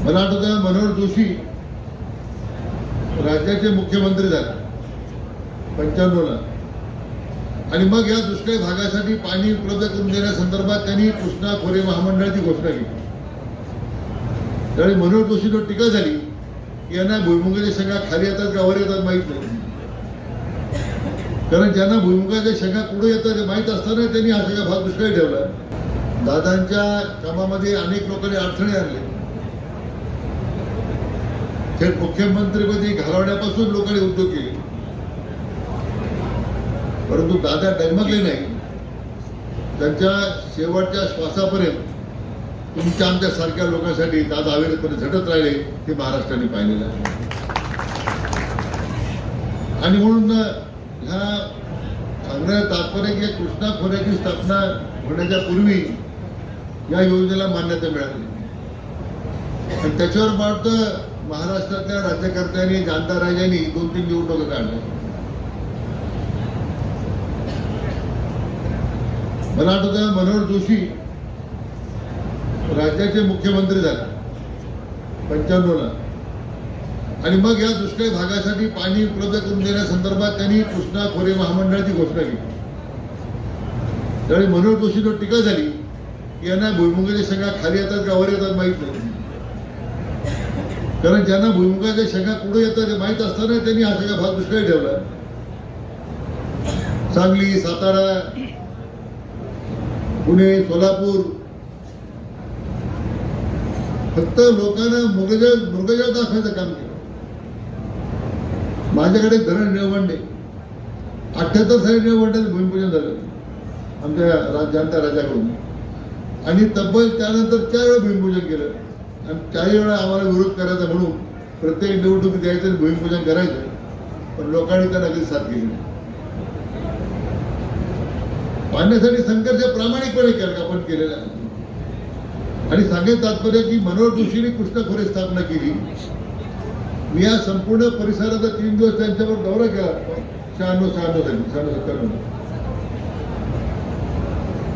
मला आठवतं मनोहर जोशी राज्याचे मुख्यमंत्री झाले 95ला आणि मग या दुष्काळी भागासाठी पाणी उपलब्ध करून देण्यासंदर्भात त्यांनी कृष्णा खोरे महामंडळाची घोषणा केली। त्यावेळी मनोहर जोशीवर टीका झाली की यांना भुईमुगाच्या शेंगा खाली येतात का वर येतात माहीत नाही, कारण ज्यांना भुईमुगाच्या शेंगा पुढे येतात माहीत असताना त्यांनी हा सगळा भाग दुष्काळी ठेवला। दादांच्या कामामध्ये अनेक लोकांनी अडथळे आणले, थेट मुख्यमंत्रीपदी घालवण्यापासून लोकांनी उद्योग केले, परंतु दादा डगमगले नाही। त्यांच्या शेवटच्या श्वासापर्यंत तुमच्या आमच्या सारख्या लोकांसाठी दादा अविरतपणे झटत राहिले हे महाराष्ट्राने पाहिलेलं आहे। आणि म्हणून ह्या सांगण्याचं तात्पर्य की कृष्णा खोऱ्याची स्थापना होण्याच्या पूर्वी या योजनेला मान्यता मिळाली आणि त्याच्यावर वाटतं महाराष्ट्रातल्या राज्यकर्त्यांनी जानदार राजांनी 2-3 निवडणुका काढल्या। मला आठवतं मनोहर जोशी राज्याचे मुख्यमंत्री झाले 95ला आणि मग या दुष्काळी भागासाठी पाणी उपलब्ध करून देण्यासंदर्भात त्यांनी कृष्णा खोरे महामंडळाची घोषणा केली। त्यावेळी मनोहर जोशीवर टीका झाली की यांना भुईमुगाच्या शेंगा खाली येतात का वर येतात माहीत नाही, कारण ज्यांना भुईमुगाच्या शेंगा पुढे येतात माहीत असताना त्यांनी हा सगळा भाग दुष्काळी ठेवला। सांगली, सातारा, पुणे, सोलापूर फक्त लोकांना मृगजळ दाखवायचं काम केलं। माझ्याकडे धरण निळवंडे 78 साली निळवंड्याचं भूमिपूजन झालं आमच्या जानता राजाकडून आणि तब्बल त्यानंतर 4 वेळा भूमिपूजन केलं आणि 4 वेळा आम्हाला विरोध करायचा म्हणून प्रत्येक निवडणुकीत द्यायचं आणि भूमिपूजन करायचं, पण लोकांनी त्यांना कधी साथ केली नाही। पाहण्यासाठी संघर्ष प्रामाणिकपणे केला आपण केलेला आणि सांगायचं तात्पर्य की मनोहर जोशीने कृष्णा खोरे स्थापना केली। मी या संपूर्ण परिसराचा 3 दिवस त्यांच्यावर दौरा केला 96-97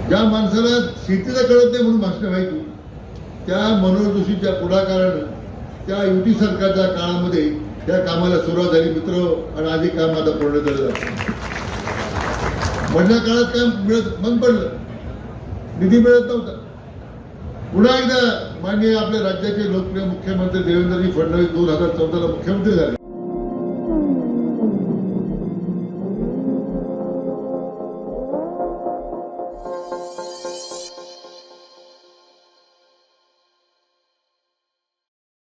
ज्या माणसाला शेतीला कळत नाही म्हणून भाषण व्हायची त्या मनोहर जोशीच्या पुढाकारानं त्या युती सरकारच्या काळामध्ये त्या कामाला सुरुवात झाली मित्र आणि आधी काम आता पूर्ण केलं जातं। मधल्या काळात काम बंद पडलं, निधी मिळत नव्हता। पुन्हा एकदा माननीय आपल्या राज्याचे लोकप्रिय मुख्यमंत्री देवेंद्रजी फडणवीस 2014ला मुख्यमंत्री झाले।